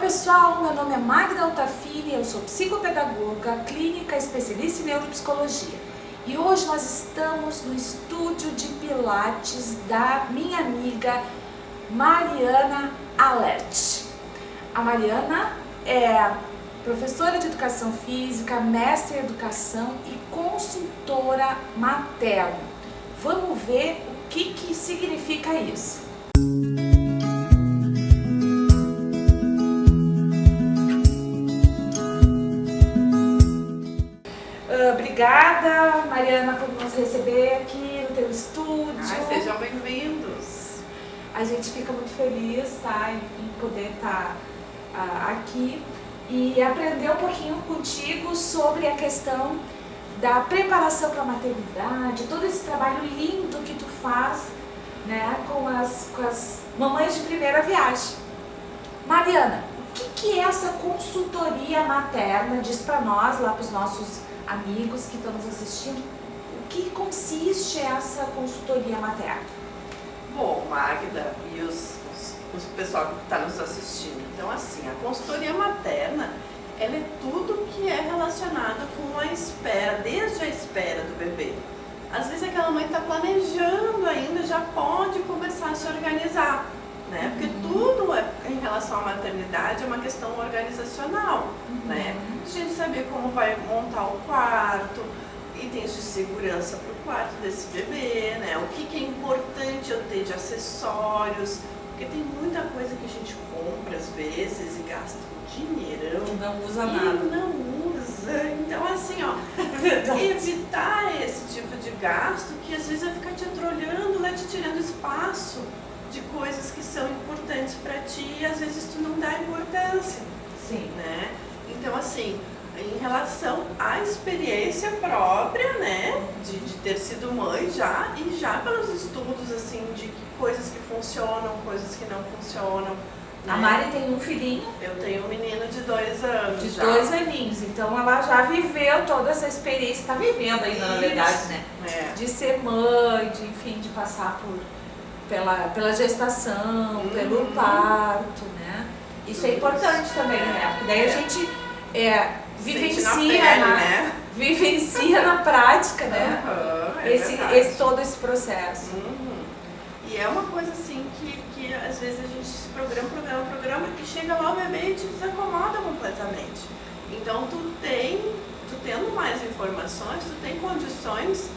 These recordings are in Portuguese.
pessoal, meu nome é Magda Altafini, eu sou psicopedagoga, clínica especialista em neuropsicologia. E hoje nós estamos no estúdio de pilates da minha amiga Mariana Alert. A Mariana é professora de educação física, mestre em educação e consultora materna. Vamos ver o que significa isso. Obrigada, Mariana, por nos receber aqui no teu estúdio. Sejam bem-vindos. A gente fica muito feliz, tá, em poder estar aqui e aprender um pouquinho contigo sobre a questão da preparação para a maternidade, todo esse trabalho lindo que tu faz, né, com as mamães de primeira viagem. Mariana, o que é essa consultoria materna? Diz para nós, lá para os nossos amigos que estão nos assistindo, o que consiste essa consultoria materna? Bom, Magda e o pessoal que está nos assistindo, então assim, a consultoria materna, ela é tudo que é relacionado com a espera, desde a espera do bebê. Às vezes aquela mãe está planejando ainda, já pode começar a se organizar, né? Porque tudo em relação à maternidade é uma questão organizacional, né? A gente saber como vai montar o quarto, itens de segurança para o quarto desse bebê, né? O que é importante eu ter de acessórios, porque tem muita coisa que a gente compra às vezes e gasta um dinheirão. Não usa nada. E não usa. Então assim, ó, evitar esse tipo de gasto que às vezes vai ficar te atrolhando, né? Te tirando espaço de coisas que são importantes para ti e às vezes tu não dá importância. Sim. Né? Então assim, em relação à experiência própria, né, de ter sido mãe já, e já pelos estudos assim de coisas que funcionam, coisas que não funcionam. Né? A Mari tem um filhinho. Eu tenho um menino de 2 anos. De já. 2 aninhos, então ela já viveu toda essa experiência, está vivendo ainda, na verdade, né? É. De ser mãe, de, enfim, de passar pela gestação, pelo parto, né? Isso é importante também, né? Porque daí a gente vivencia na prática, né? Todo esse processo. E é uma coisa assim que às vezes a gente se programa e chega lá o bebê e te desacomoda completamente. Então tu tendo mais informações, tu tem condições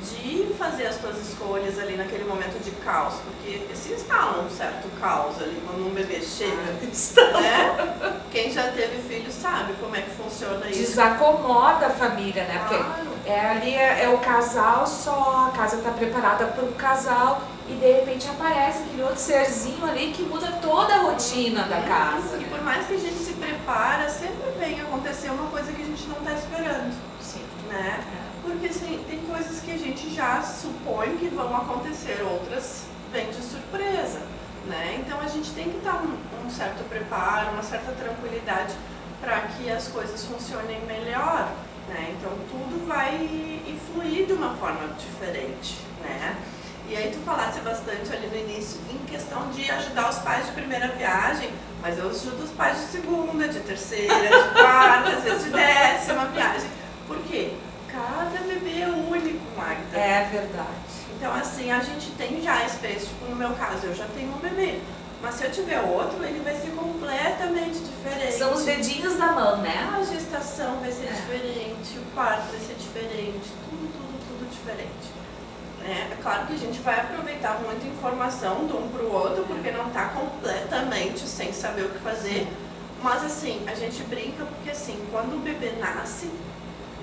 de fazer as tuas escolhas ali naquele momento de caos, porque se instala um certo caos ali quando um bebê chega, né? Quem já teve filho sabe como é que funciona isso. Desacomoda a família, né? Claro. Porque ali é o casal só, a casa está preparada para o casal e de repente aparece aquele outro serzinho ali que muda toda a rotina da casa. E por mais que a gente se prepara, sempre vem acontecer uma coisa que a gente não está esperando. Sim. Né? Porque assim, tem coisas que a gente já supõe que vão acontecer, outras vêm de surpresa, né? Então a gente tem que dar um certo preparo, uma certa tranquilidade para que as coisas funcionem melhor, né? Então tudo vai fluir de uma forma diferente, né? E aí tu falasse bastante ali no início em questão de ajudar os pais de primeira viagem, mas eu ajudo os pais de segunda, de terceira, de quarta, às vezes de 10ª viagem. Por quê? Cada bebê é único, Magda. É verdade. Então assim, a gente tem já experiência, tipo no meu caso, eu já tenho um bebê. Mas se eu tiver outro, ele vai ser completamente diferente. São os dedinhos da mão, né? A gestação vai ser diferente, o parto vai ser diferente, tudo diferente. É claro que a gente vai aproveitar muita informação de um para o outro, porque não está completamente sem saber o que fazer. Mas assim, a gente brinca porque assim, quando o bebê nasce,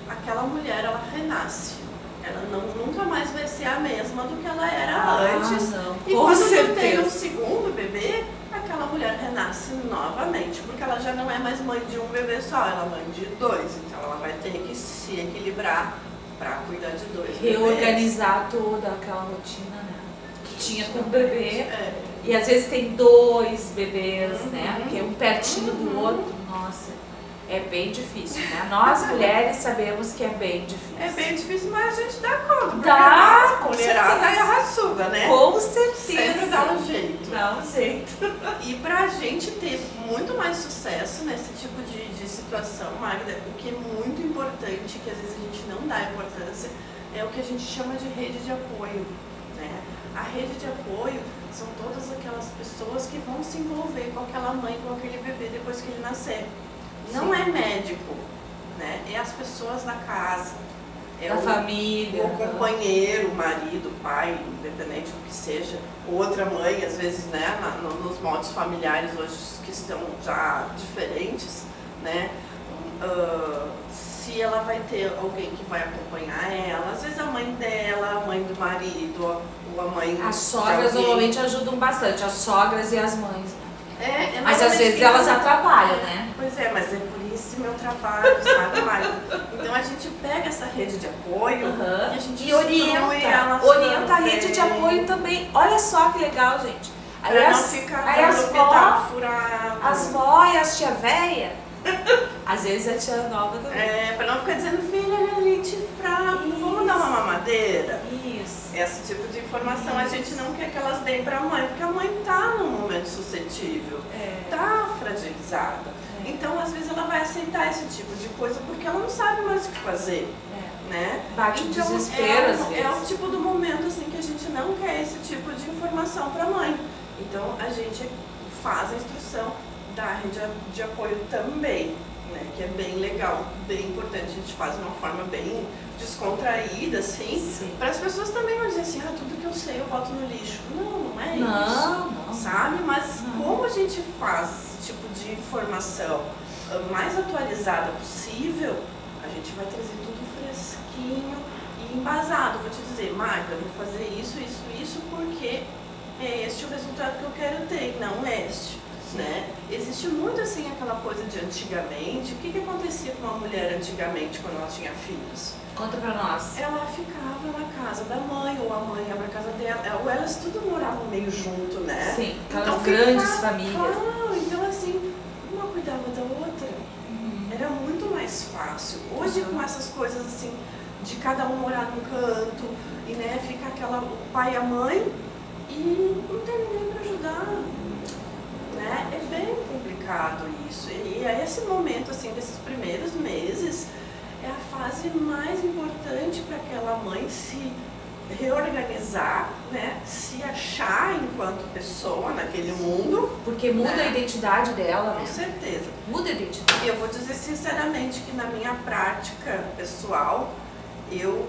aquela mulher, ela renasce. Ela nunca mais vai ser a mesma do que ela era antes. Não, e quando tu tem um segundo bebê, aquela mulher renasce novamente, porque ela já não é mais mãe de um bebê só, ela é mãe de 2. Então ela vai ter que se equilibrar para cuidar de 2 bebês. Reorganizar toda aquela rotina, né? Que tinha com o bebê. E às vezes tem 2 bebês, né? Que é um pertinho do outro. Nossa. É bem difícil, né? Nós mulheres sabemos que é bem difícil. É bem difícil, mas a gente dá conta. Porque Dá, a com mulherada certeza. é raçuda, né? Com certeza. Sempre dá um jeito. Dá um jeito. E pra gente ter muito mais sucesso nesse tipo de situação, Magda, o que é muito importante, que às vezes a gente não dá importância, é o que a gente chama de rede de apoio, né? A rede de apoio são todas aquelas pessoas que vão se envolver com aquela mãe, com aquele bebê depois que ele nascer. Não Sim. é médico, né? É as pessoas da casa. É Da família. O companheiro, o marido, o pai, independente do que seja. Outra mãe, às vezes, né? Nos modos familiares hoje que estão já diferentes, né? Se ela vai ter alguém que vai acompanhar ela, às vezes a mãe dela, a mãe do marido, ou a mãe... As sogras normalmente ajudam bastante, as sogras e as mães. Mas às vezes elas atrapalham, né? Pois é, mas é por isso meu trabalho, sabe, Magda? Então a gente pega essa rede de apoio e a gente orienta a rede de apoio também. Olha só que legal, gente. Aí pra as, não ficar aí as vó, furado. As vó e as tia véia, às vezes a tia nova também. Pra não ficar dizendo, filha, ele é leite fraco, vamos dar uma mamadeira? Isso. Esse tipo de informação a gente não quer que elas deem pra mãe, porque a mãe tá num momento suscetível, tá fragilizada. Então, às vezes, ela vai aceitar esse tipo de coisa porque ela não sabe mais o que fazer, né? Bate o então, desespero, às vezes. É o tipo do momento, assim, que a gente não quer esse tipo de informação pra mãe. Então, a gente faz a instrução da rede de apoio também, né? Que é bem legal, bem importante. A gente faz de uma forma bem descontraída, assim, para as pessoas também não dizerem assim, tudo que eu sei eu boto no lixo. Não é isso, sabe? Mas como a gente faz esse tipo de informação mais atualizada possível, a gente vai trazer tudo fresquinho e embasado. Vou te dizer, Magda, vou fazer isso, porque é este o resultado que eu quero ter, não este. Né? Existe muito assim aquela coisa de antigamente. O que acontecia com uma mulher antigamente quando ela tinha filhos? Conta pra nós. Ela ficava na casa da mãe, ou a mãe ia pra casa dela, ou elas tudo moravam meio junto, né? Sim, aquelas então, grandes famílias. Então assim, uma cuidava da outra. Era muito mais fácil. Hoje com essas coisas assim, de cada um morar num canto, e né, fica o pai e a mãe, e não tem ninguém pra ajudar. Né? É bem complicado isso. E é esse momento assim, desses primeiros meses, é a fase mais importante para aquela mãe se reorganizar, né? Se achar enquanto pessoa naquele mundo. Porque muda a identidade dela, Com certeza. Muda a identidade. E eu vou dizer sinceramente que na minha prática pessoal, eu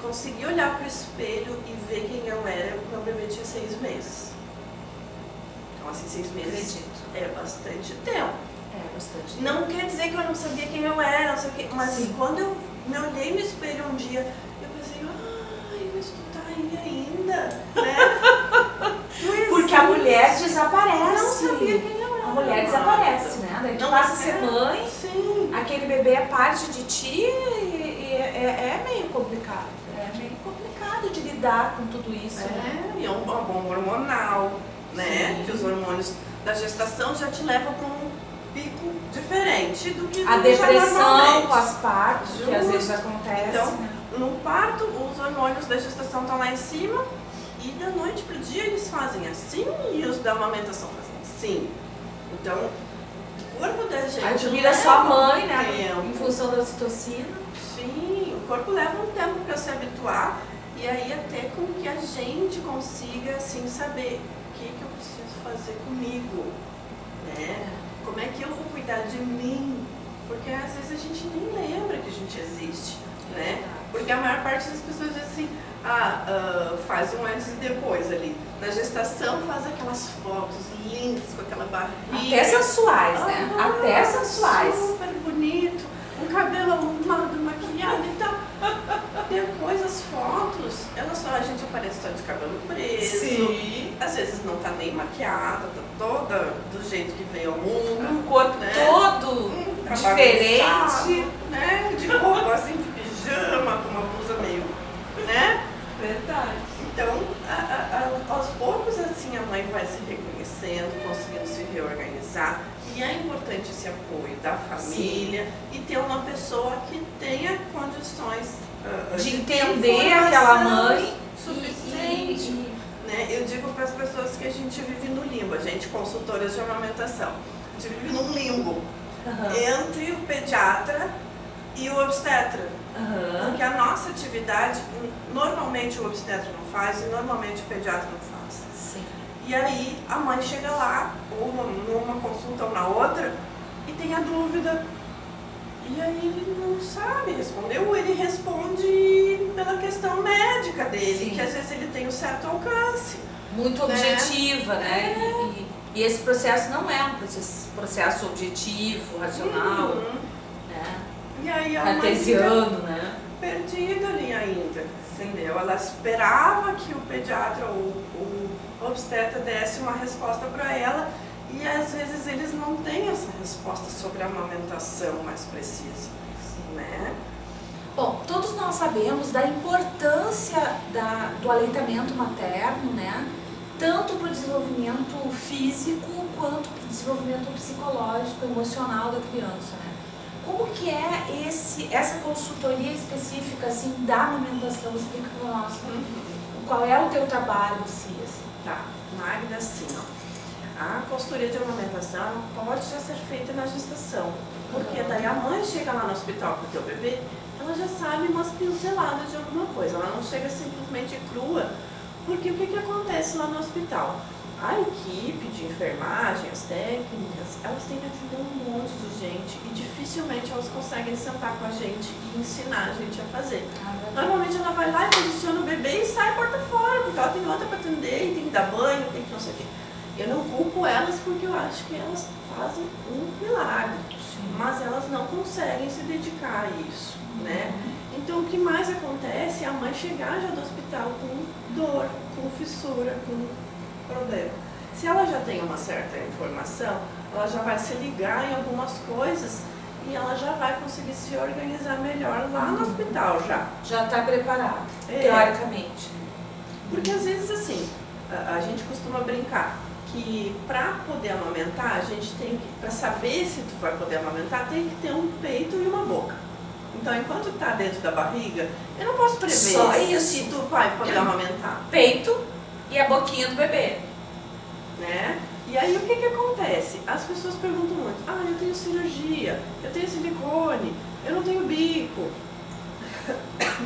consegui olhar para o espelho e ver quem eu era quando meu bebê tinha 6 meses. Então, assim, 6 meses é bastante tempo. É bastante tempo. Não quer dizer que eu não sabia quem eu era, não sei o quê, mas quando eu me olhei no espelho um dia, eu pensei, mas tu tá aí ainda, né? Porque a mulher desaparece. Não sabia quem eu era. A mulher desaparece, né? Daí tu passa a ser mãe, aquele bebê é parte de ti e é meio complicado. É meio complicado de lidar com tudo isso. E é um bom hormonal, né? Sim. Que os hormônios da gestação já te levam para um pico diferente do que a depressão pós-parto, que às vezes acontece. Então, no parto, os hormônios da gestação estão lá em cima e da noite pro dia eles fazem assim e os da amamentação fazem assim. Então, o corpo da gente... Aí tu vira só mãe, né? Tempo. Em função da ocitocina. Sim, o corpo leva um tempo para se habituar e aí até com que a gente consiga, assim, saber o que eu preciso fazer comigo, né? Como é que eu vou cuidar de mim? Porque às vezes a gente nem lembra que a gente existe, né? Porque a maior parte das pessoas diz assim, faz um antes e depois ali. Na gestação faz aquelas fotos lindas com aquela barriga. Até sensuais, né? Até sensuais. Super bonito, um cabelo arrumado, maquiado e tal. Depois as fotos, a gente aparece só de cabelo preso. Sim. Às vezes não tá nem maquiada, tá toda do jeito que veio ao mundo. Um corpo todo diferente. Né? De roupa assim, de pijama, com uma blusa meio, né? Verdade. Então, aos poucos, assim, a mãe vai se reconhecendo, conseguindo se reorganizar. E é importante esse apoio da família. Sim. E ter uma pessoa que tenha condições de entender aquela mãe suficiente. Né? Eu digo para as pessoas que a gente vive no limbo, a gente consultoras de amamentação, a gente vive num limbo entre o pediatra e o obstetra. Porque a nossa atividade, normalmente o obstetra não faz e normalmente o pediatra não faz. Sim. E aí a mãe chega lá, ou numa consulta ou na outra, e tem a dúvida. E aí ele não sabe responder, ou ele responde pela questão médica dele, sim, que às vezes ele tem um certo alcance. Muito objetiva, né? E esse processo não é um processo objetivo, racional, né? E aí a cartesiano, né? Perdida ali ainda, entendeu? Ela esperava que o pediatra ou o obstetra desse uma resposta para ela, e às vezes eles não têm essa resposta sobre a amamentação mais precisa, né? Bom, todos nós sabemos da importância do aleitamento materno, né? Tanto para o desenvolvimento físico quanto para o desenvolvimento psicológico, emocional da criança, né? Como que é essa consultoria específica assim, da amamentação? Explica para nós. Qual é o teu trabalho, Cis? Tá, Magda, assim, ó. A consultoria de amamentação pode já ser feita na gestação, porque daí a mãe chega lá no hospital com o teu bebê, ela já sabe umas pinceladas de alguma coisa, ela não chega simplesmente crua, porque o que acontece lá no hospital? A equipe de enfermagem, as técnicas, elas têm que atender um monte de gente e dificilmente elas conseguem sentar com a gente e ensinar a gente a fazer. Normalmente ela vai lá e posiciona o bebê e sai porta fora, porque ela tem outra para atender e tem que dar banho, tem que não sei o quê. Eu não culpo elas porque eu acho que elas fazem um milagre, mas elas não conseguem se dedicar a isso, né? Então o que mais acontece é a mãe chegar já do hospital com dor, com fissura, com problema. Se ela já tem uma certa informação, ela já vai se ligar em algumas coisas e ela já vai conseguir se organizar melhor lá no hospital já. Já está preparada, teoricamente. Porque às vezes assim, a gente costuma brincar que para poder amamentar, a gente tem que, para saber se tu vai poder amamentar, tem que ter um peito e uma boca. Então, enquanto está dentro da barriga, eu não posso prever se tu vai poder amamentar. Peito e a boquinha do bebê. Né? E aí, o que acontece? As pessoas perguntam muito, eu tenho cirurgia, eu tenho silicone, eu não tenho bico.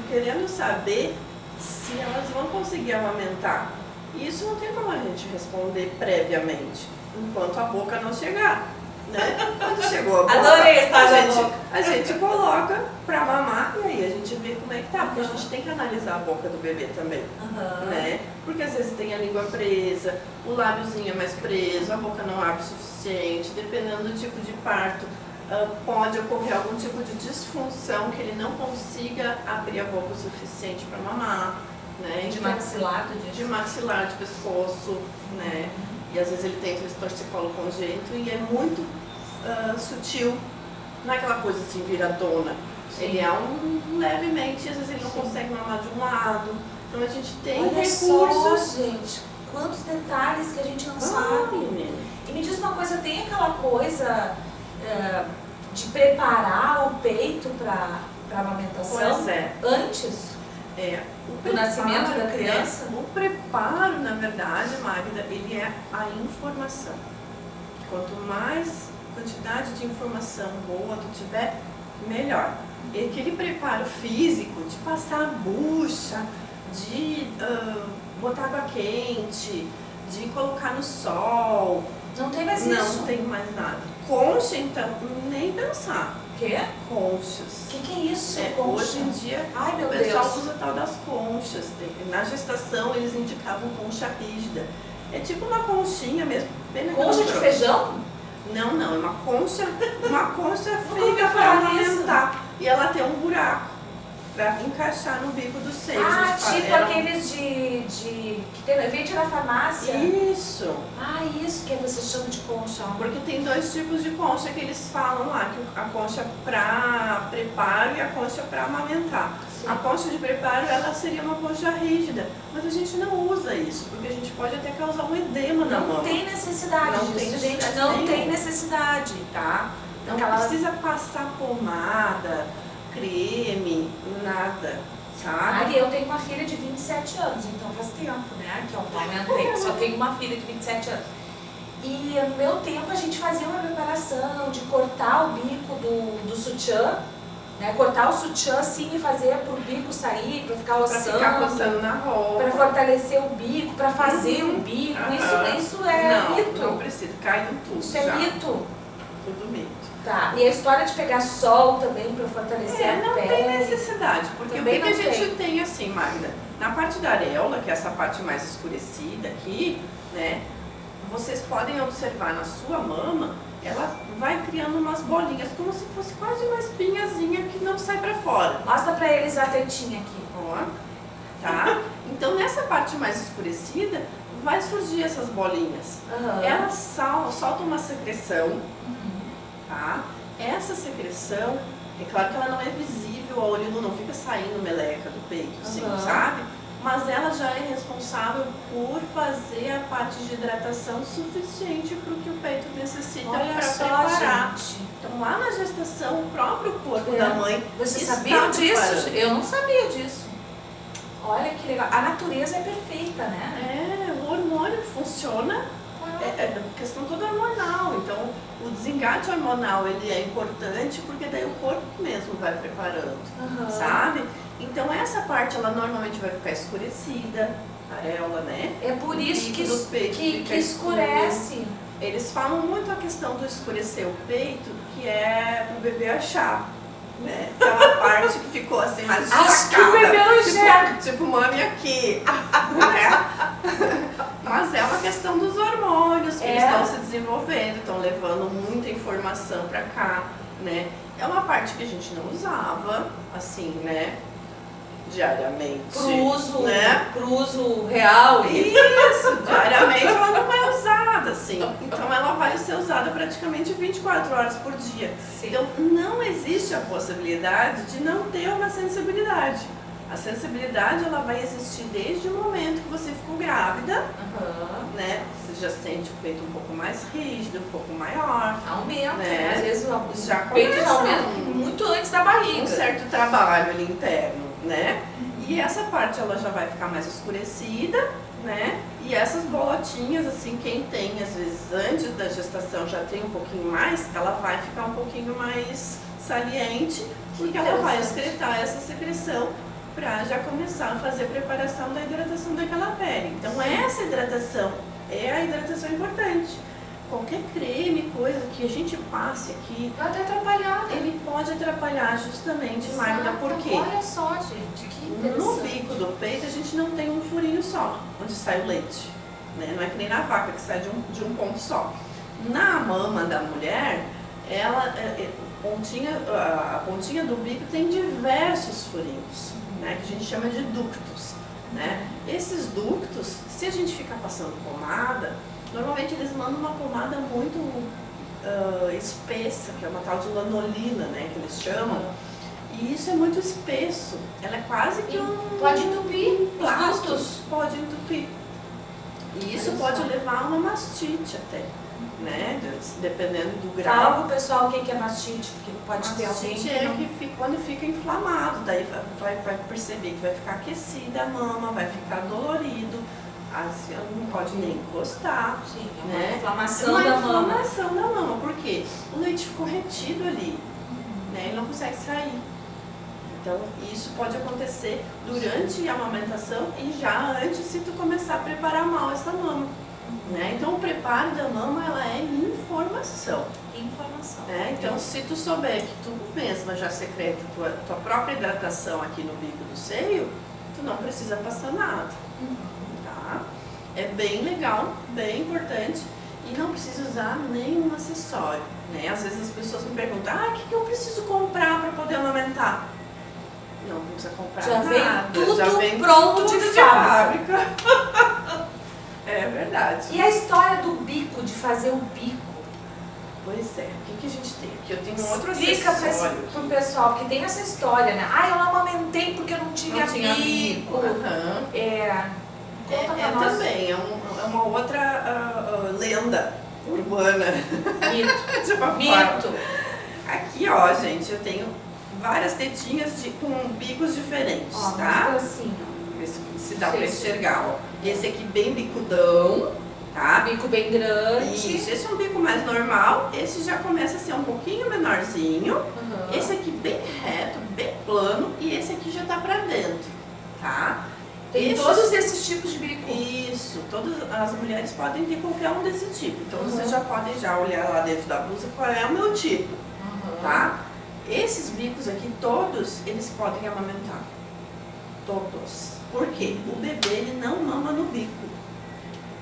Querendo saber se elas vão conseguir amamentar. E isso não tem como a gente responder previamente, enquanto a boca não chegar. Né? Quando chegou a boca, adorei a gente coloca pra mamar e aí a gente vê como é que tá, porque a gente tem que analisar a boca do bebê também, né? Porque às vezes tem a língua presa, o lábiozinho é mais preso, a boca não abre o suficiente, dependendo do tipo de parto, pode ocorrer algum tipo de disfunção que ele não consiga abrir a boca o suficiente para mamar, né? De maxilar, de maxilar, de pescoço, né? E às vezes ele tem torcicolo congênito e é muito sutil, não é aquela coisa assim viradona. Sim. Ele é levemente, às vezes ele não consegue mamar de um lado. Então a gente tem recursos. Só, gente, quantos detalhes que a gente não sabe. Menina. E me diz uma coisa, tem aquela coisa de preparar o peito para a amamentação? Pois é. Antes? Do nascimento da criança? O preparo, na verdade, Magda, ele é a informação. Quanto mais quantidade de informação boa tu tiver, melhor. E aquele preparo físico de passar a bucha, de botar água quente, de colocar no sol. Não tem mais isso? Não tem mais nada. Concha, então, nem pensar. Quê? Conchas. O que é isso? Hoje em dia, o pessoal usa tal das conchas. Na gestação, eles indicavam concha rígida. É tipo uma conchinha mesmo. Concha de feijão? Não, é uma concha feita para amamentar. E ela tem um buraco. para encaixar no bico do seio. Ah, tipo aqueles que vende na farmácia? Isso! Ah, isso que você chama de concha. Porque tem 2 tipos de concha que eles falam lá, que a concha para preparo e a concha para amamentar. Sim. A concha de preparo, ela seria uma concha rígida, mas a gente não usa isso, porque a gente pode até causar um edema na mão. Não tem necessidade não disso, tem necessidade, gente, não nenhuma. tem necessidade, tá? Não precisa passar pomada, creme, nada, sabe? Eu tenho uma filha de 27 anos, então faz tempo, né, que eu aumentei, só tenho uma filha de 27 anos. E no meu tempo a gente fazia uma preparação de cortar o bico do sutiã, né, cortar o sutiã assim e fazer pro bico sair, para ficar ossando. Pra ficar coçando na roupa. Para fortalecer o bico, para fazer o bico, isso é mito. Não precisa, cai em tudo. Isso é mito. Tudo mito. Tá, e a história de pegar sol também para fortalecer a pele. Não tem necessidade, porque também o que a gente tem assim, Magda? Na parte da areola, que é essa parte mais escurecida aqui, né? Vocês podem observar na sua mama, ela vai criando umas bolinhas, como se fosse quase uma espinhazinha que não sai pra fora. Mostra pra eles a tetinha aqui. Ó, tá? Então nessa parte mais escurecida, vai surgir essas bolinhas. Elas soltam uma secreção. Tá? Essa secreção, é claro que ela não é visível, a olho nu, não fica saindo meleca do peito, assim, sabe? Mas ela já é responsável por fazer a parte de hidratação suficiente para o que o peito necessita para preparar. Gente. Então lá na gestação, o próprio corpo da mãe. Você sabia disso? Eu não sabia disso. Olha que legal. A natureza é perfeita, né? O hormônio funciona. É questão toda hormonal, então o desengate hormonal ele é importante porque daí o corpo mesmo vai preparando, sabe? Então essa parte ela normalmente vai ficar escurecida, a areola, né? É por isso que escurece. Eles falam muito a questão do escurecer o peito, que é pro bebê achar, né? Aquela parte que ficou assim mais destacada. Acho que o bebê não enxerga. Tipo mami aqui, né? Mas é uma questão dos hormônios que eles estão se desenvolvendo, estão levando muita informação pra cá, né? É uma parte que a gente não usava, assim, né? Diariamente. Pro uso real. Isso, diariamente ela não é usada, assim. Então ela vai ser usada praticamente 24 horas por dia. Sim. Então não existe a possibilidade de não ter uma sensibilidade. A sensibilidade ela vai existir desde o momento que você ficou grávida, né? Você já sente o peito um pouco mais rígido, um pouco maior. Aumenta, né? Às vezes o peito já aumenta muito antes da barriga. Um certo trabalho ali interno, né? E essa parte ela já vai ficar mais escurecida, né? E essas bolotinhas, assim, quem tem às vezes antes da gestação já tem um pouquinho mais, ela vai ficar um pouquinho mais saliente, porque ela vai excretar essa secreção para já começar a fazer a preparação da hidratação daquela pele. Então essa hidratação é a hidratação importante. Qualquer creme, coisa que a gente passe aqui, pode atrapalhar, né? Ele pode atrapalhar justamente, Magda, por quê? Olha só, gente, que interessante. No bico do peito a gente não tem um furinho só, onde sai o leite, né? Não é que nem na vaca que sai de um ponto só. Na mama da mulher, a pontinha do bico tem diversos furinhos, né? Que a gente chama de ductos, né? Esses ductos, se a gente ficar passando pomada, normalmente eles mandam uma pomada muito espessa, que é uma tal de lanolina, né, que eles chamam. E isso é muito espesso. Ela é quase que pode entupir plastos. Pode entupir. E isso pode levar a uma mastite até, né? Dependendo do grau. Fala pro pessoal o que é mastite, porque pode ter alguém que não... quando fica inflamado, daí vai perceber que vai ficar aquecida a mama, vai ficar dolorido. Assim, não pode nem encostar. Sim, é uma inflamação da mama. Inflamação da mama, porque o leite ficou retido ali, né? Ele não consegue sair. Então, isso pode acontecer durante a amamentação e já antes se tu começar a preparar mal essa mama. Né? Então, o preparo da mama, ela é informação. Né? Então, se tu souber que tu mesma já secreta tua própria hidratação aqui no bico do seio, tu não precisa passar nada. Tá? É bem legal, bem importante e não precisa usar nenhum acessório. Né? Às vezes as pessoas me perguntam, o que eu preciso comprar para poder amamentar? Não precisa comprar Já nada. vem tudo já vem pronto tudo de fábrica. É verdade. E a história do bico, de fazer o bico? Pois é, o que a gente tem aqui? Eu tenho um outro Explica acessório pro pessoal, porque tem essa história, né? Ah, eu não amamentei porque eu não tinha bico. Aham. Conta pra nós. Também, é uma outra lenda urbana. Mito. De uma Mito. forma. Aqui, ó, gente, eu tenho várias tetinhas com bicos diferentes, Ó, tá? mas assim, ó. Ver se dá Sim, pra sim. enxergar, ó. Esse aqui bem bicudão, tá? Bico bem grande. Isso, esse é um bico mais normal, esse já começa a ser um pouquinho menorzinho. Uhum. Esse aqui bem reto, bem plano, e esse aqui já tá pra dentro, tá? Tem todos esses tipos de bico. Isso, todas as mulheres podem ter qualquer um desse tipo. Então Uhum. vocês já podem já olhar lá dentro da blusa qual é o meu tipo, tá? Esses bicos aqui, todos, eles podem amamentar. Todos. Por quê? O bebê, ele não mama no bico.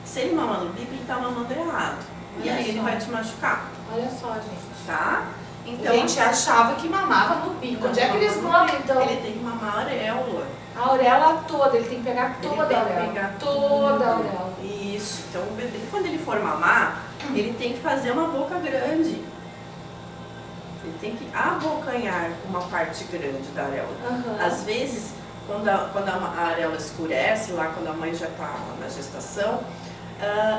Se ele mama no bico, ele tá mamando errado. E Olha aí ele só. vai te machucar, Olha só, gente. tá? Então, a gente achava que mamava no bico. Onde é que eles mamam, então? Ele tem que mamar a areola. A auréola toda, ele tem que pegar toda a Ele tem que auréola. pegar Toda a tudo. auréola. Isso. Então o bebê, quando ele for mamar, ele tem que fazer uma boca grande. Ele tem que abocanhar uma parte grande da areola. Uhum. Às vezes, quando a areola escurece, lá quando a mãe já está na gestação,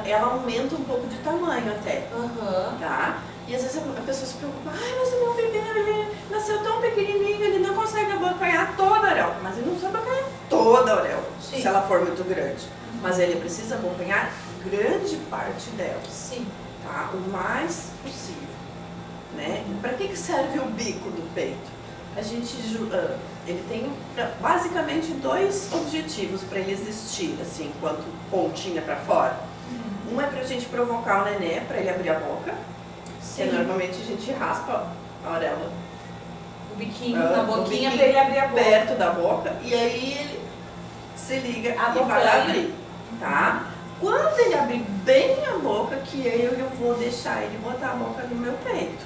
ela aumenta um pouco de tamanho até, Uhum. tá? E às vezes a pessoa se preocupa, ai, mas o meu bebê ele nasceu tão pequenininho, ele não consegue abocanhar toda a areola. Mas ele não precisa abocanhar toda a areola, Sim. se ela for muito grande. Mas ele precisa abocanhar grande parte dela, Sim. tá? O mais possível, né? Para que serve o bico do peito? A gente, ele tem basicamente dois objetivos para ele existir, assim, enquanto pontinha para fora. Um é para a gente provocar o nenê, para ele abrir a boca. Que normalmente a gente raspa a auréola O biquinho na o boquinha biquinho pra ele abrir a boca. perto da boca, e aí ele se liga e Abocanha. vai abrir, tá? Quando ele abrir bem a boca, que eu vou deixar ele botar a boca no meu peito.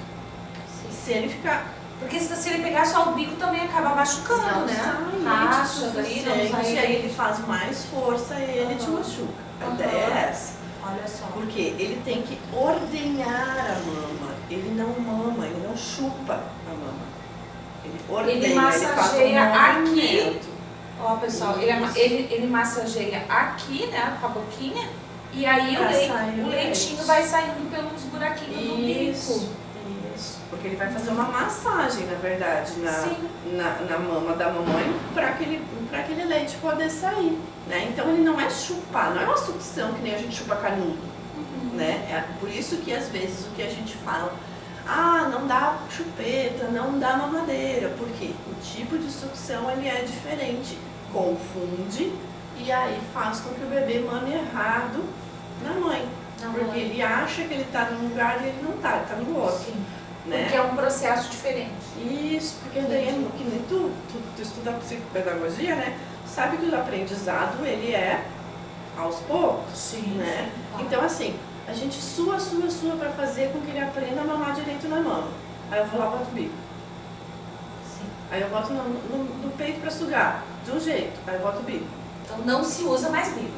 Se ele ficar Porque se ele pegar só o bico também acaba machucando, não né? sai Racha daí, não suficiente, sai. aí ele faz mais força e ele te machuca. A Aham. ideia é essa. Olha só. Porque ele tem que ordenhar a mama. Ele não mama, ele não chupa a mama. Ele ordenha, Ele ele massageia faz um aqui. movimento. Ó, pessoal, Isso. ele massageia aqui, né, com a boquinha, e aí Pra sair o o leitinho leite. vai saindo pelos buraquinhos do bico. Isso. Porque ele vai fazer uma massagem, na verdade, Sim. na mama da mamãe para aquele leite poder sair. Né? Então ele não é chupar, não é uma sucção que nem a gente chupa canudo. Né? É por isso que às vezes o que a gente fala, não dá chupeta, não dá mamadeira, porque o tipo de sucção ele é diferente, confunde e aí faz com que o bebê mame errado na mãe. Porque ele acha que ele está num lugar e ele não está, ele está no outro. Sim. Né? Porque é um processo diferente. Isso, porque daí é que nem tu estuda psicopedagogia, né? Sabe que o aprendizado ele é aos poucos, Sim. né? Claro. Então assim, a gente sua para fazer com que ele aprenda a mamar direito na mama. Aí eu vou lá, boto o bico. Sim. Aí eu boto no peito para sugar, de um jeito. Aí eu boto o bico. Então não se usa mais bico.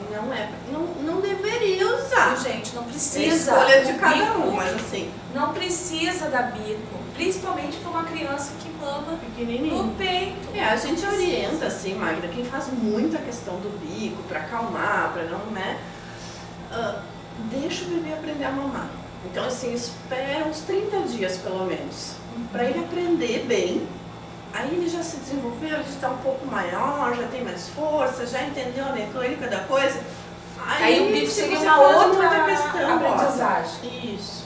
Não deveria usar. Gente, não É precisa. escolha de O cada bico um, mas assim, não precisa dar bico. Principalmente para uma criança que mama pequenininho. no peito. A gente orienta assim, Magda, quem faz muita questão do bico, para acalmar, para não, né? Deixa o bebê aprender a mamar. Então, assim, espera uns 30 dias pelo menos, para ele aprender bem. Aí ele já se desenvolveu, ele já está um pouco maior, já tem mais força, já entendeu a mecânica da coisa. Aí o bico se seria você uma faz outra muita questão, aprendizagem. Isso.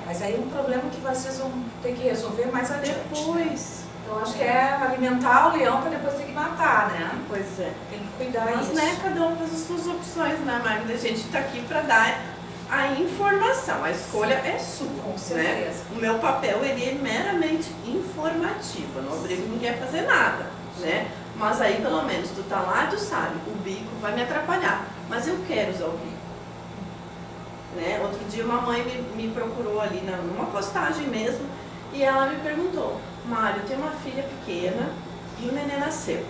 Mas aí é um problema que vocês vão ter que resolver mais adiante. Depois. Eu acho que é alimentar o leão para depois ter que matar, né? Pois é. Tem que cuidar Mas, disso. né, cada um faz as suas opções, né, Magda? A gente está aqui para dar a informação, a escolha é sua, Com né? certeza. O meu papel, ele é meramente informativo, eu não obrigo ninguém a fazer nada, né? Mas aí, pelo menos, tu tá lá e tu sabe, o bico vai me atrapalhar, mas eu quero usar o bico. Né? Outro dia uma mãe me procurou ali numa postagem mesmo, e ela me perguntou, Mário, eu tenho uma filha pequena, e o neném nasceu.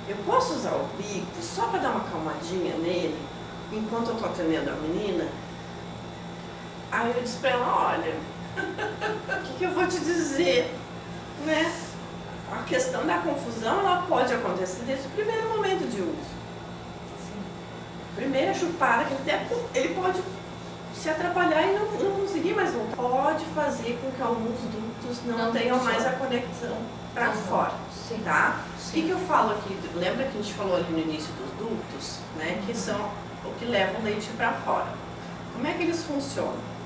Eu posso usar o bico só para dar uma calmadinha nele, enquanto eu estou atendendo a menina? Aí eu disse para ela, olha, o que eu vou te dizer, né? A questão da confusão, ela pode acontecer desde o primeiro momento de uso. Primeira chupada, que ele pode se atrapalhar e não conseguir mais voltar. Pode fazer com que alguns ductos não tenham mais a conexão para fora, tá? O que eu falo aqui? Lembra que a gente falou ali no início dos ductos, né? Que são o que levam o leite para fora. Como é que eles funcionam?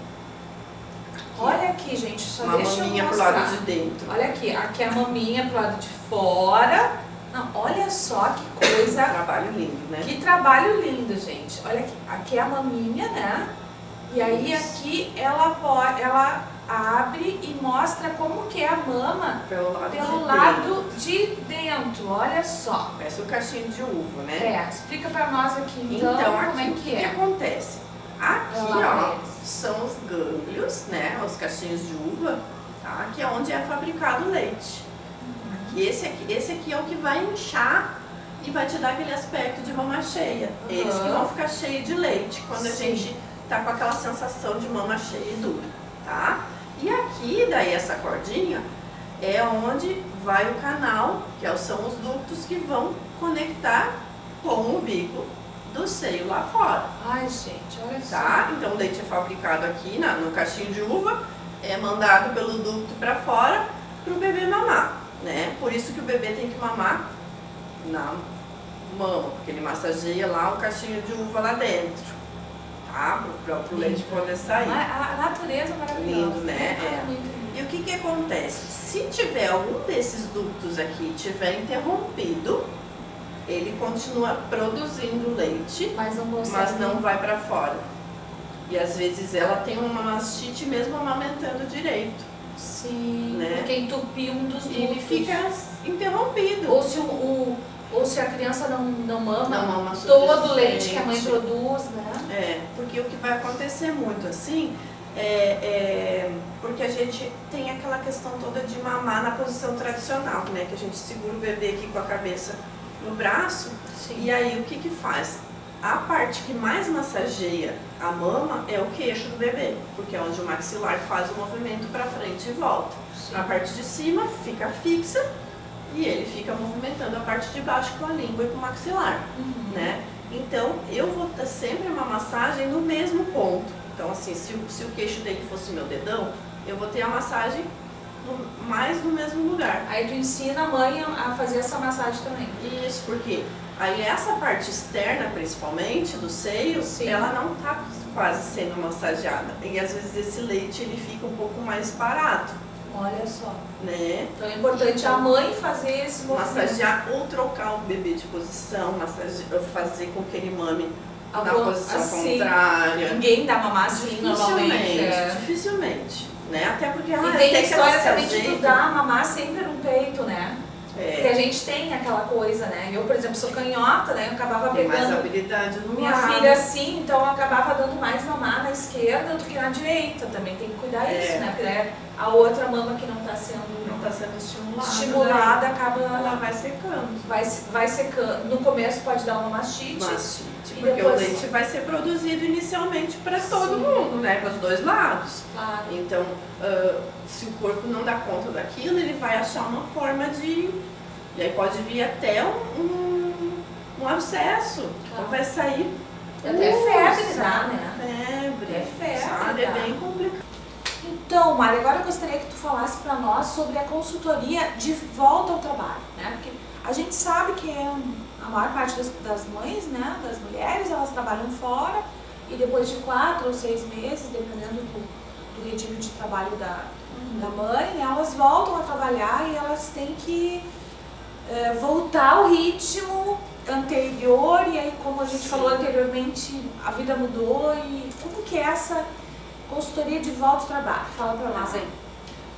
Olha aqui, gente, só uma deixa eu maminha pro mostrar. lado de dentro. Olha aqui é a maminha pro lado de fora. Não, olha só que coisa. Trabalho lindo, né? Que trabalho lindo, gente. Olha aqui é a maminha, né? E aí aqui ela abre e mostra como que é a mama pelo lado de dentro. Olha só. Parece um cachinho de uva, né? Explica pra nós aqui então aqui, como é o que acontece? Aqui, ó, são os gânglios, né? Os cachinhos de uva, tá? Que é onde é fabricado o leite. E esse aqui é o que vai inchar e vai te dar aquele aspecto de mama cheia. Eles que vão ficar cheios de leite quando a gente tá com aquela sensação de mama cheia e dura, tá? E aqui, daí essa cordinha, é onde vai o canal, que são os ductos que vão conectar com o bico do seio lá fora. Ai, gente, olha só. Tá? Então o leite é fabricado aqui no cachinho de uva, é mandado pelo ducto para fora para o bebê mamar, né? Por isso que o bebê tem que mamar na mama, porque ele massageia lá o cachinho de uva lá dentro, tá? Para o leite poder sair. A natureza é maravilhosa. Lindo, né? É muito lindo. E o que acontece? Se tiver algum desses ductos aqui tiver interrompido, ele continua produzindo leite, mas não vai para fora. E às vezes ela tem uma mastite mesmo amamentando direito. Sim, né? Porque entupiu um dos dutos. E ele fica interrompido. Ou se a criança não mama todo o leite que a mãe produz, né? Porque o que vai acontecer muito assim porque a gente tem aquela questão toda de mamar na posição tradicional, né? Que a gente segura o bebê aqui com a cabeça no braço. Sim. E aí o que faz? A parte que mais massageia a mama é o queixo do bebê, porque é onde o maxilar faz o movimento para frente e volta. Sim. A parte de cima fica fixa e ele fica movimentando a parte de baixo com a língua e com o maxilar, né? Então eu vou ter sempre uma massagem no mesmo ponto. Então assim, se o queixo dele fosse meu dedão, eu vou ter a massagem mais no mesmo lugar. Aí tu ensina a mãe a fazer essa massagem também. Isso, porque aí essa parte externa, principalmente, do seio, ela não tá quase sendo massageada. E às vezes esse leite ele fica um pouco mais parado. Olha só. Né? Então é importante a mãe fazer esse movimento. Massagear ou trocar o bebê de posição, fazer com que ele mame na posição contrária. Ninguém dá mamar assim normalmente. Dificilmente. Né? Até porque e tem a história também de tu dar mamar sempre no peito, né? Porque a gente tem aquela coisa, né? Eu, por exemplo, sou canhota, né? Eu acabava pegando mais habilidade no minha filha assim, então eu acabava dando mais mamar na esquerda do que na direita. Também tem que cuidar disso, né? Porque a outra mama que não está sendo estimulada acaba... Ela vai secando. Vai secando. No começo pode dar uma mastite. Porque depois... o leite vai ser produzido inicialmente para todo mundo, né? Para os dois lados. Claro. Então, se o corpo não dá conta daquilo, ele vai achar uma forma de... E aí pode vir até um abscesso. Então vai sair... Até febre dá, né? Febre. É febre. Sabe? É bem complicado. Então, Mari, agora eu gostaria que tu falasse para nós sobre a consultoria de volta ao trabalho, né? Porque a gente sabe que a maior parte das mães, né, das mulheres, elas trabalham fora e depois de 4 ou 6 meses, dependendo do regime de trabalho da mãe, né, elas voltam a trabalhar e elas têm que voltar ao ritmo anterior e aí, como a gente falou anteriormente, a vida mudou e como que é essa consultoria de volta ao trabalho? Fala pra nós aí.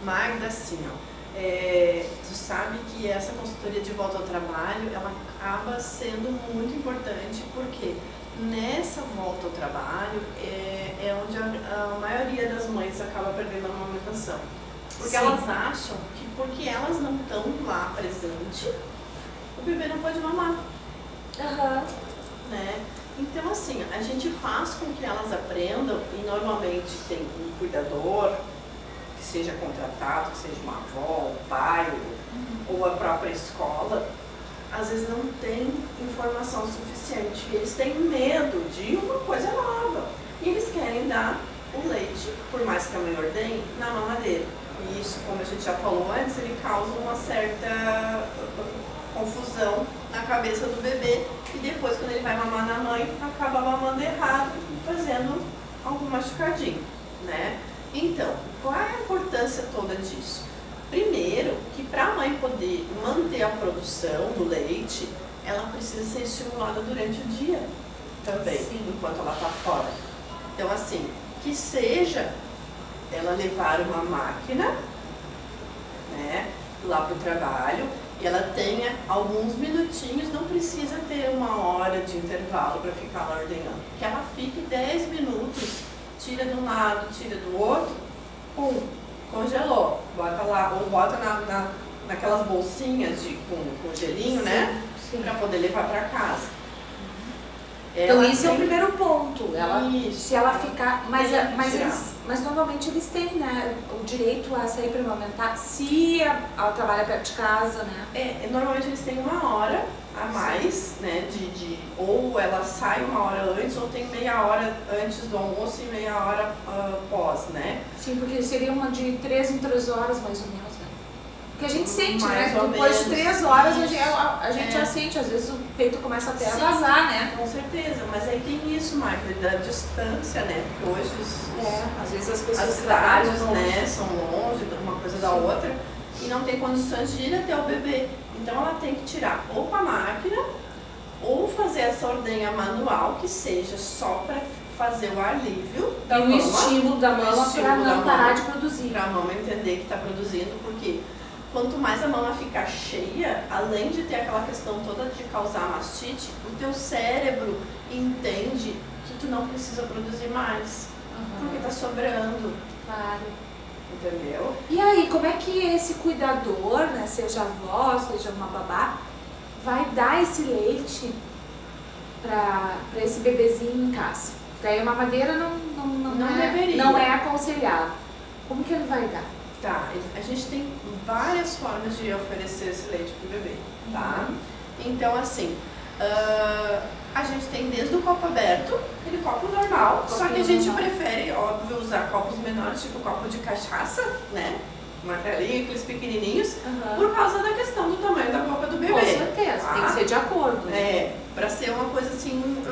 Magda, assim, tu sabe que essa consultoria de volta ao trabalho, ela acaba sendo muito importante porque nessa volta ao trabalho é onde a maioria das mães acaba perdendo a amamentação. Porque elas acham que porque elas não estão lá presentes, o bebê não pode mamar. Né? Então, assim, a gente faz com que elas aprendam, e normalmente tem um cuidador, que seja contratado, que seja uma avó, um pai, ou a própria escola, às vezes não tem informação suficiente. Eles têm medo de uma coisa nova. E eles querem dar o leite, por mais que a mãe ordenhe, na mamadeira. E isso, como a gente já falou antes, ele causa uma certa confusão na cabeça do bebê. E depois, quando ele vai mamar na mãe, acaba mamando errado e fazendo algum machucadinho, né? Então, qual é a importância toda disso? Primeiro, que para a mãe poder manter a produção do leite, ela precisa ser estimulada durante o dia também, enquanto ela está fora. Então, assim, que seja ela levar uma máquina, né, lá para o trabalho, e ela tenha alguns minutinhos, não precisa ter uma hora de intervalo para ficar lá ordenhando. Que ela fique 10 minutos, tira de um lado, tira do outro, congelou, bota lá, ou bota naquelas bolsinhas com gelinho, né? Para poder levar para casa. Então isso é o primeiro ponto. Isso. Se ela ficar. Mas normalmente eles têm, né, o direito a sair para amamentar se ela trabalha perto de casa, né? Normalmente eles têm uma hora a mais, né? Ou ela sai uma hora antes, ou tem meia hora antes do almoço e meia hora pós, né? Sim, porque seria uma de 3 em 3 horas mais ou menos, né? Porque a gente sente, Mais né? ou Depois de menos, 3 horas isso. a gente já sente, às vezes o peito começa até a Sim, vazar, né? Com certeza, mas aí tem isso, Marta, da distância, né? Porque hoje às vezes as pessoas as cidades, né, são longe uma coisa da outra e não tem condições de ir até o bebê. Então ela tem que tirar ou com a máquina ou fazer essa ordenha manual, que seja só para fazer o alívio da mama. E o estímulo da mama para não parar de produzir. Para a mama entender que está produzindo, porque quanto mais a mama ficar cheia, além de ter aquela questão toda de causar mastite, o teu cérebro entende que tu não precisa produzir mais, porque está sobrando. Claro. Entendeu? E aí, como é que esse cuidador, né, seja avó, seja uma babá, vai dar esse leite para esse bebezinho em casa? Daí a mamadeira não é aconselhável. Como que ele vai dar? Tá, a gente tem várias formas de oferecer esse leite pro bebê, tá? Então, assim, a gente tem desde o copo aberto, aquele copo normal, só que a gente prefere, óbvio, usar copos menores, tipo copo de cachaça, né? Martelinho, aqueles pequenininhos, por causa da questão do tamanho da boca do bebê. Com certeza, tem que ser de acordo. Pra ser uma coisa assim,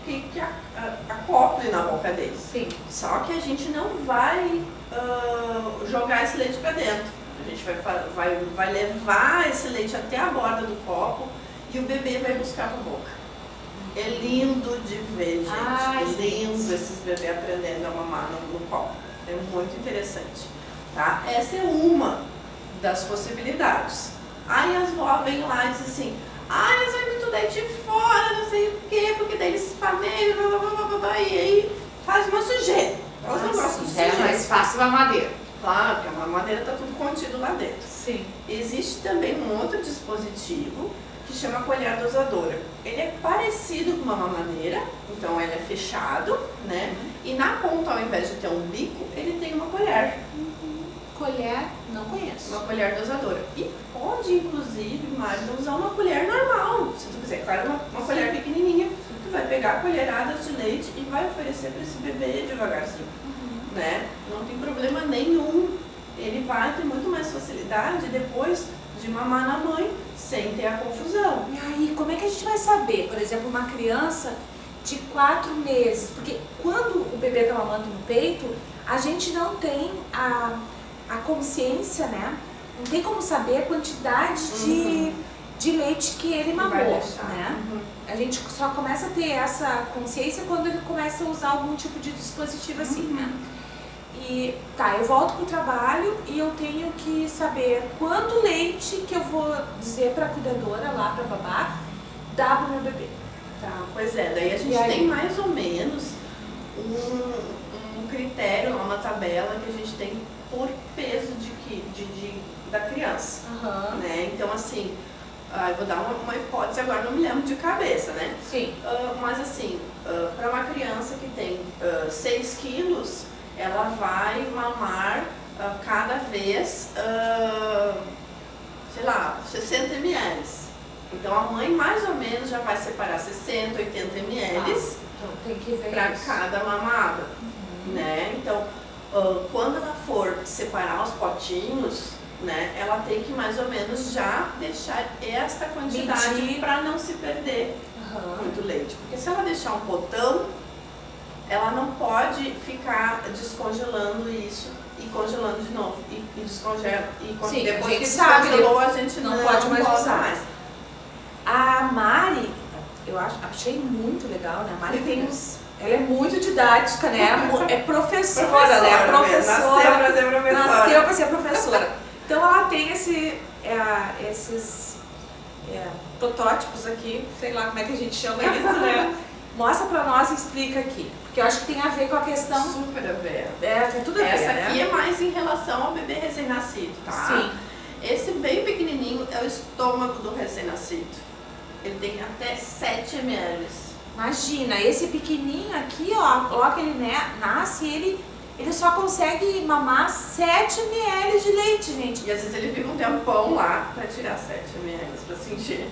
que acople na boca dele. Sim. Só que a gente não vai jogar esse leite para dentro. A gente vai levar esse leite até a borda do copo e o bebê vai buscar para a boca. É lindo de ver, gente. Lindo esses bebês aprendendo a mamar no copo. É muito interessante. Tá? Essa é uma das possibilidades. Aí as vó vêm lá e dizem assim: mas vai muito leite fora, não sei o quê, porque daí eles espaneiam, e aí faz uma sujeira. É mais fácil a mamadeira. Claro, porque a mamadeira está tudo contido lá dentro. Sim. Existe também um outro dispositivo que chama colher dosadora. Ele é parecido com uma mamadeira, então ele é fechado, né? E na ponta, ao invés de ter um bico, ele tem uma colher. Colher, não conheço. Uma colher dosadora. E pode, inclusive, Magda, usar uma colher normal. Se tu quiser, claro, uma colher pequenininha. Tu vai pegar colheradas de leite e vai oferecer para esse bebê devagarzinho. Né? Não tem problema nenhum. Ele vai ter muito mais facilidade depois de mamar na mãe, sem ter a confusão. E aí, como é que a gente vai saber? Por exemplo, uma criança de 4 meses. Porque quando o bebê está mamando no peito, a gente não tem a consciência, né? Não tem como saber a quantidade de leite que ele mamou, né? A gente só começa a ter essa consciência quando ele começa a usar algum tipo de dispositivo assim, né? E tá, eu volto pro trabalho e eu tenho que saber quanto leite que eu vou dizer pra cuidadora lá, pra babá, dá pro meu bebê. Tá, pois é, daí a gente tem mais ou menos um critério, uma tabela que a gente tem por peso de da criança. Aham. Né? Então, assim, eu vou dar uma hipótese agora, não me lembro de cabeça, né? Sim. Mas, assim, para uma criança que tem 6 quilos, ela vai mamar cada vez, sei lá, 60 ml. Então, a mãe mais ou menos já vai separar 60, 80 ml Então tem que ver para isso. cada mamada. Né? Então, quando ela for separar os potinhos, né, ela tem que mais ou menos já deixar esta quantidade para não se perder muito leite. Porque se ela deixar um potão, ela não pode ficar descongelando isso e congelando de novo. E descongela. Sim, depois a gente que sabe, descongelou, a gente não pode mais bota usar. mais. A Mari, achei muito legal, né? A Mari tem uns... Ela é muito didática, né? É professora, né? Nasceu Professora. para ser professora. Nasceu para ser professora. Então ela tem esses protótipos aqui, sei lá como é que a gente chama isso, né? Mostra pra nós e explica aqui. Porque eu acho que tem a ver com a questão... Super a ver. Tem tudo a ver, Essa né? aqui é mais em relação ao bebê recém-nascido, tá? Sim. Esse bem pequenininho é o estômago do recém-nascido. Ele tem até 7 ml. Imagina, esse pequenininho aqui, ó, logo que ele nasce, ele só consegue mamar 7 ml de leite, gente. E às vezes ele fica um tempão lá pra tirar 7 ml, pra sentir.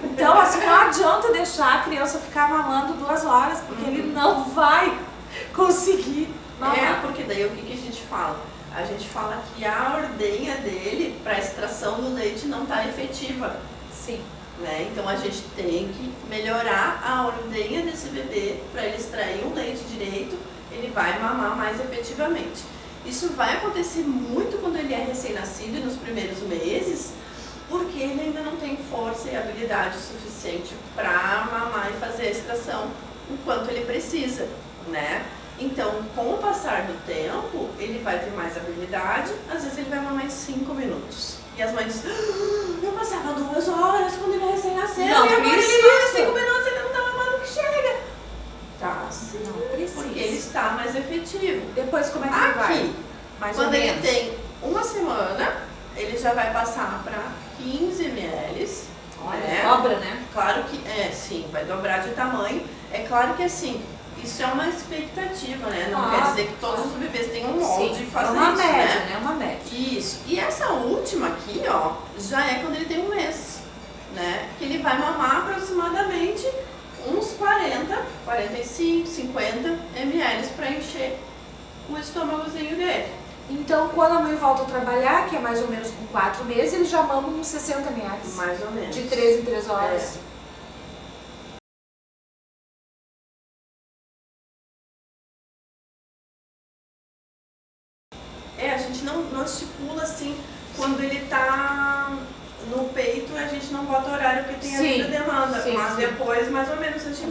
Então, assim, não adianta deixar a criança ficar mamando 2 horas, porque ele não vai conseguir mamar. Porque daí o que a gente fala? A gente fala que a ordenha dele para extração do leite não está efetiva. Sim. Né? Então a gente tem que melhorar a ordenha desse bebê para ele extrair um leite direito, ele vai mamar mais efetivamente. Isso vai acontecer muito quando ele é recém-nascido e nos primeiros meses, porque ele ainda não tem força e habilidade suficiente para mamar e fazer a extração o quanto ele precisa, né? Então, com o passar do tempo, ele vai ter mais habilidade, às vezes ele vai mamar em 5 minutos. E as mães dizem, eu passava 2 horas quando ele recém-nasceu, e agora ele mama 5 minutos e ele não tá mamando que chega. Tá, sim, não precisa. porque ele está mais efetivo. Depois como é que ele vai? Aqui, Mais quando ou ele menos. tem 1 semana, ele já vai passar para 15 ml. Olha, né? dobra, né? Claro que, sim, vai dobrar de tamanho. É claro que assim, isso é uma expectativa, né? Não quer dizer que todos os bebês tenham um molde de fazer é uma isso, média, né? É uma média. Isso. E essa última aqui, ó, já é quando ele tem 1 mês, né? Que ele vai mamar aproximadamente uns 40, 45, 50 ml para encher o estômagozinho dele. Então, quando a mãe volta a trabalhar, que é mais ou menos com 4 meses, ele já mama uns 60 ml. Mais ou menos. De 3 em 3 horas. A gente não estipula assim, quando ele tá no peito, a gente não bota horário porque tem a vida demanda, mas depois mais ou menos a gente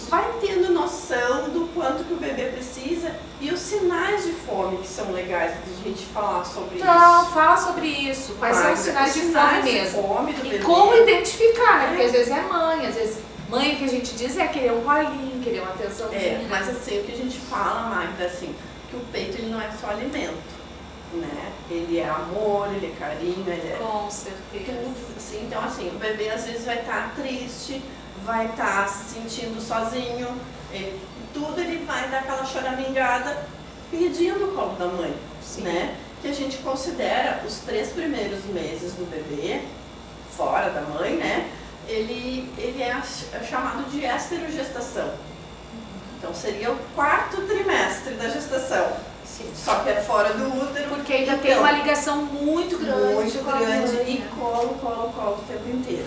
vai tendo noção do quanto que o bebê precisa e os sinais de fome que são legais de a gente falar sobre isso. Então, fala sobre isso. Quais são os sinais de fome mesmo? E como identificar, né? Porque às vezes é mãe, às vezes mãe que a gente diz é querer um colinho, querer uma atençãozinha. Mas assim, o que a gente fala, Magda, assim, que o peito ele não é só alimento. Né? Ele é amor, ele é carinho, ele é com certeza. Tudo, assim. Então, assim, o bebê às vezes vai estar triste, vai estar se sentindo sozinho, tudo ele vai dar aquela choramingada pedindo o colo da mãe, né? Que a gente considera os 3 primeiros meses do bebê, fora da mãe, né? Ele é chamado de esterogestação. Então, seria o 4º trimestre da gestação. Sim. Só que é fora do útero. Porque ainda tem uma ligação muito grande. Muito grande e colo o tempo inteiro.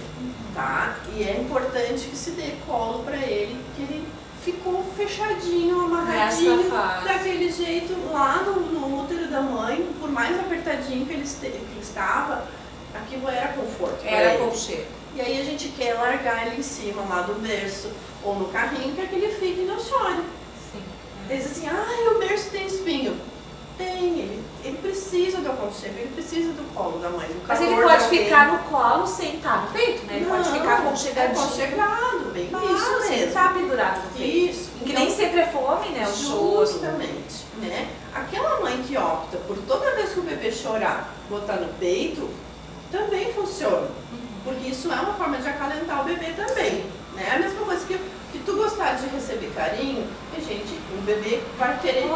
Tá? E é importante que se dê colo pra ele, que ele ficou fechadinho, amarradinho, daquele jeito lá no útero da mãe, por mais apertadinho que ele estava, aquilo era conforto. Era aconchego. E aí a gente quer largar ele em cima lá do berço ou no carrinho para que ele fique e não chore. Ele diz assim, o berço tem espinho. Tem, ele precisa do aconchego, ele precisa do colo da mãe. Mas ele pode ficar no colo sem estar no peito, né? Ele pode ficar aconchegadinho. Aconchegado, bem isso mesmo. Sem estar pendurado no peito. Isso. Que nem sempre é fome, né? O choro. Justamente, né? Aquela mãe que opta por toda vez que o bebê chorar, botar no peito, também funciona. Porque isso é uma forma de acalentar o bebê também. Né? A mesma coisa que tu gostar de receber carinho, o bebê vai querer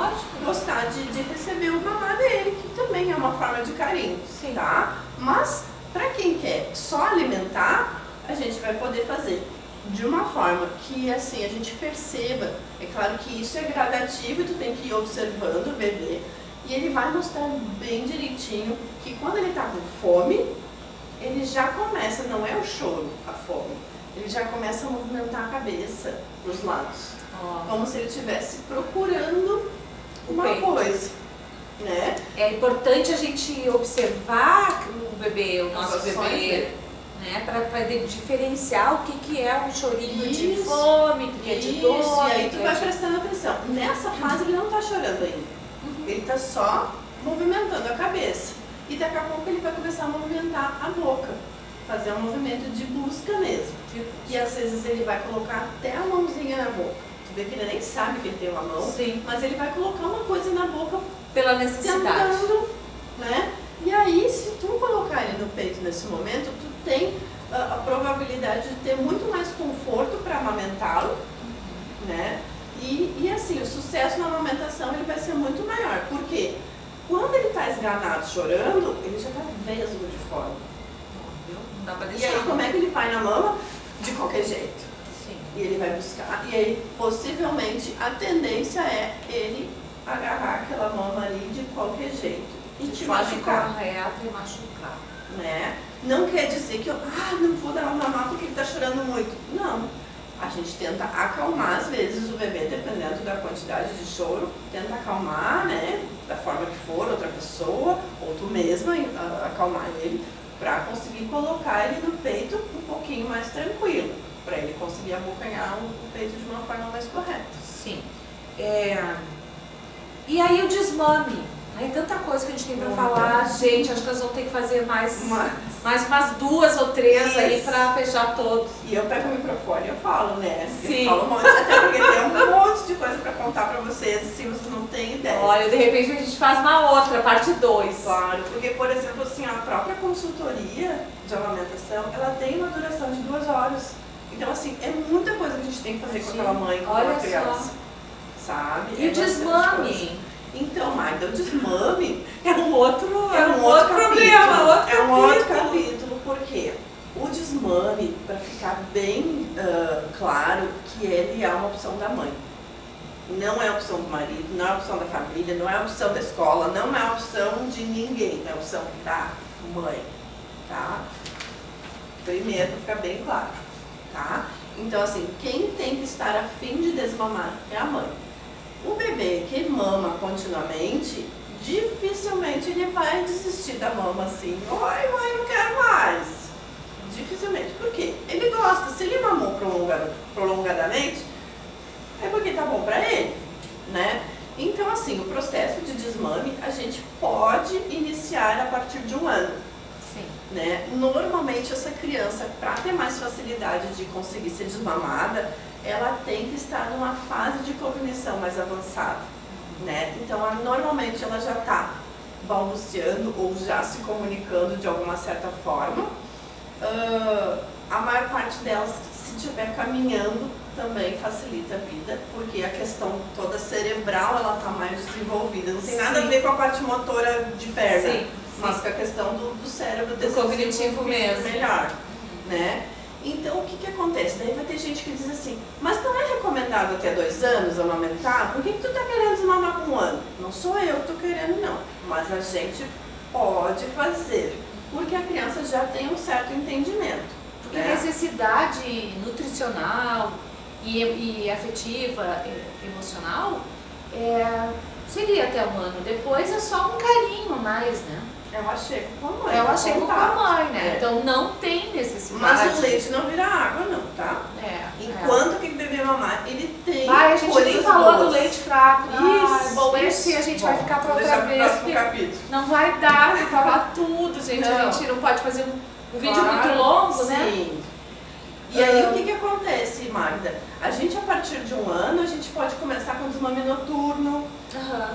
gostar de receber o mamar dele, que também é uma forma de carinho. Sim. Tá? Mas, para quem quer só alimentar, a gente vai poder fazer de uma forma que assim a gente perceba. É claro que isso é gradativo e tu tem que ir observando o bebê e ele vai mostrar bem direitinho que quando ele tá com fome, ele já começa, não é o choro, a fome, ele já começa a movimentar a cabeça para os lados, como se ele estivesse procurando uma coisa, né? É importante a gente observar o bebê, o nosso bebê, né, para diferenciar o que é um chorinho de fome, o que é de dor. E aí tu vai prestando atenção. Nessa fase ele não está chorando ainda. Ele está só movimentando a cabeça. E daqui a pouco ele vai começar a movimentar a boca. Fazer um movimento de busca mesmo. E às vezes ele vai colocar até a mãozinha na boca. Tu vê que ele nem sabe que ele tem uma mão. Sim. Mas ele vai colocar uma coisa na boca pela necessidade. Tentando, né? E aí, se tu colocar ele no peito nesse momento, tu tem a probabilidade de ter muito mais conforto para amamentá-lo, né? E assim, o sucesso na amamentação ele vai ser muito maior. Por quê? Quando ele está esganado, chorando, ele já está vesgo de fome. Não dá pra deixar. E aí, como é que ele vai na mama? De qualquer jeito. Sim. E ele vai buscar. E aí, possivelmente, a tendência é ele agarrar aquela mama ali de qualquer jeito. E te machucar. Correta e machucar. Né? Não quer dizer que eu não vou dar uma mamar porque ele está chorando muito. Não. A gente tenta acalmar, às vezes, o bebê, dependendo da quantidade de choro, tenta acalmar, né? Da forma que for, outra pessoa, ou tu mesma acalmar ele, para conseguir colocar ele no peito um pouquinho mais tranquilo, para ele conseguir abocanhar o peito de uma forma mais correta. Sim. E aí o desmame. Aí tanta coisa que a gente tem pra falar, gente, acho que nós vamos ter que fazer mais umas 2 ou 3 aí pra fechar todos. E eu pego o microfone e eu falo, né? Sim. Eu falo um monte, até porque tem um monte de coisa pra contar pra vocês, se vocês não têm ideia. Olha, de repente a gente faz uma outra, parte 2. Claro, porque, por exemplo, assim, a própria consultoria de amamentação, ela tem uma duração de 2 horas. Então, assim, é muita coisa que a gente tem que fazer com aquela mãe, com aquela criança. Sabe? E o desmame? Então, Magda, o desmame é um outro problema, é um outro capítulo, porque o desmame, para ficar bem claro, que ele é uma opção da mãe. Não é opção do marido, não é opção da família, não é opção da escola, não é opção de ninguém, é opção da mãe, tá? Primeiro, para ficar bem claro, tá? Então, assim, quem tem que estar a fim de desmamar é a mãe. O bebê que mama continuamente, dificilmente ele vai desistir da mama assim. Oi, mãe, não quero mais. Dificilmente. Por quê? Ele gosta. Se ele mamou prolongadamente, é porque tá bom pra ele, né? Então, assim, o processo de desmame a gente pode iniciar a partir de 1 ano. Sim. Né? Normalmente, essa criança, para ter mais facilidade de conseguir ser desmamada, ela tem que estar numa fase de cognição mais avançada, né? Então, normalmente ela já está balbuciando ou já se comunicando de alguma certa forma. A maior parte delas, se estiver caminhando, também facilita a vida, porque a questão toda cerebral, ela está mais desenvolvida. Não tem nada a ver com a parte motora de perna, mas com a questão do cérebro, do cognitivo mesmo. Melhor, né? Então, o que acontece? Daí vai ter gente que diz assim, mas não é recomendado até 2 anos amamentar? Por que tu tá querendo desmamar com 1 ano? Não sou eu que tô querendo, não. Mas a gente pode fazer, porque a criança já tem um certo entendimento. Porque necessidade nutricional e afetiva, emocional, seria até 1 ano. Depois é só um carinho mais, né? Eu achei com a mãe. Eu achei com a mãe, né? Então não tem necessidade. Mas o leite não vira água, não, tá? Enquanto que o bebê mamar, ele tem. A gente nem falou do leite fraco. Isso. Bom, esse a gente vai ficar para outra vez. Não vai dar para falar tudo, gente. Não. A gente não pode fazer um vídeo muito longo, né? Sim. E aí o que acontece, Magda? A gente, a partir de 1 ano, a gente pode começar com desmame noturno.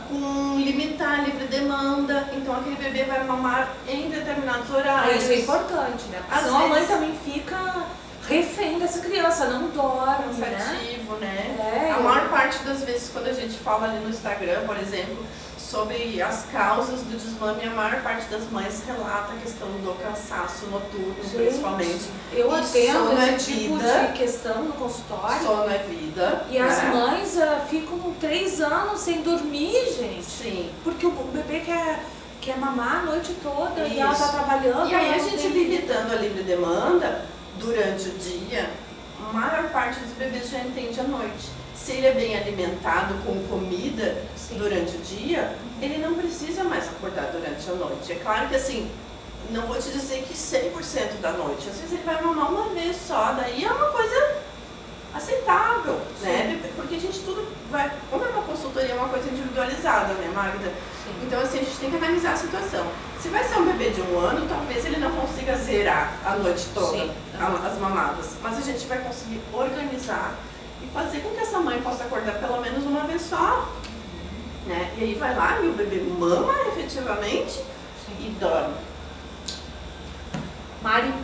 com limitar a livre demanda, então aquele bebê vai mamar em determinados horários. Isso é importante, né? Porque senão a mãe também fica refém dessa criança, não dorme, cansativo, né? A maior parte das vezes quando a gente fala ali no Instagram, por exemplo, sobre as causas do desmame, a maior parte das mães relata a questão do cansaço noturno, principalmente. Eu atendo esse tipo de questão no consultório. Sono é vida. E as mães ficam 3 anos sem dormir, gente. Sim. Porque o bebê quer mamar a noite toda e ela tá trabalhando. E aí a gente limitando a livre demanda durante o dia, a maior parte dos bebês já entende à noite. Se ele é bem alimentado com comida durante o dia, ele não precisa mais acordar durante a noite. É claro que assim, não vou te dizer que 100% da noite, às vezes ele vai mamar uma vez só, daí é uma coisa aceitável, né? Porque a gente tudo vai, como é uma consultoria, é uma coisa individualizada, né, Magda? Então assim, a gente tem que analisar a situação. Se vai ser um bebê de 1 ano, talvez ele não consiga zerar a noite toda as mamadas, mas a gente vai conseguir organizar e fazer com que essa mãe possa acordar pelo menos uma vez só, né? E aí vai lá e o bebê mama efetivamente e dorme. Mari,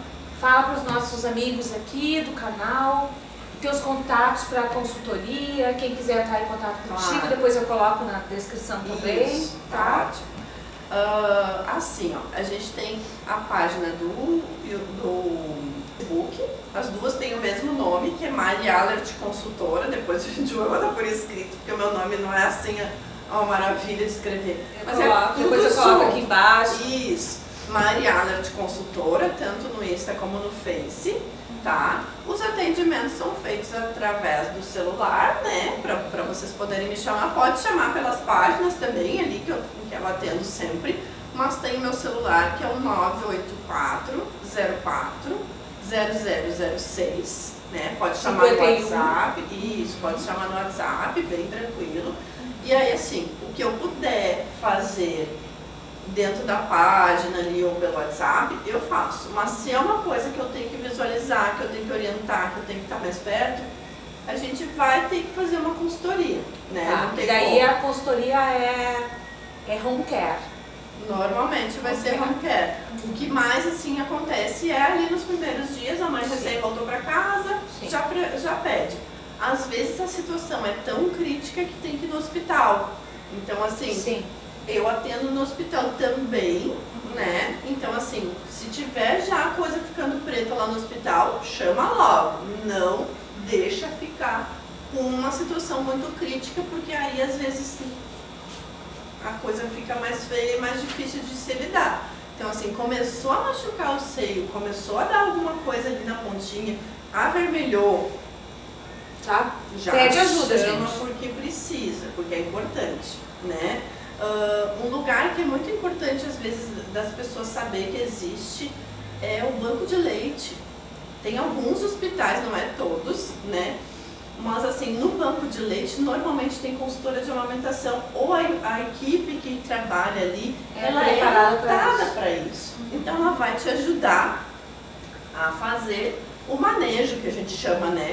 fala para os nossos amigos aqui do canal, teus contatos para consultoria, quem quiser entrar em contato contigo, depois eu coloco na descrição também. Isso, tá ótimo. Assim, ó, a gente tem a página do Facebook, as duas têm o mesmo nome, que é Mari Alert Consultora. Depois a gente vai botar por escrito, porque o meu nome não é assim uma maravilha de escrever. Mas depois eu coloco aqui embaixo. Isso, Mari Alert Consultora, tanto no Insta como no Face, tá? Os atendimentos são feitos através do celular, né? Para vocês poderem me chamar. Pode chamar pelas páginas também ali, que eu atendo sempre. Mas tem o meu celular, que é o 984-04-0006, né? Pode chamar no WhatsApp, isso, pode chamar no WhatsApp, bem tranquilo. E aí, assim, o que eu puder fazer dentro da página ali ou pelo WhatsApp, eu faço. Mas se é uma coisa que eu tenho que visualizar, que eu tenho que orientar, que eu tenho que estar mais perto, a gente vai ter que fazer uma consultoria, né? Tá. E daí a consultoria é home care. Normalmente vai ser home care. O que mais assim acontece é ali nos primeiros dias, a mãe recém voltou para casa, já pede. Às vezes a situação é tão crítica que tem que ir no hospital. Então assim, eu atendo no hospital também, né? Então assim, se tiver já a coisa ficando preta lá no hospital, chama logo. Não deixa ficar com uma situação muito crítica, porque aí às vezes a coisa fica mais feia e mais difícil de se lidar. Então assim, começou a machucar o seio, começou a dar alguma coisa ali na pontinha, avermelhou, tá? Já pede ajuda, chama gente. Porque precisa, porque é importante, né? Um lugar que é muito importante às vezes das pessoas saber que existe é o banco de leite. Tem alguns hospitais, não é todos, né? Mas assim, no banco de leite normalmente tem consultora de amamentação ou a equipe que trabalha ali, ela é adaptada para isso. Então ela vai te ajudar a fazer o manejo que a gente chama, né?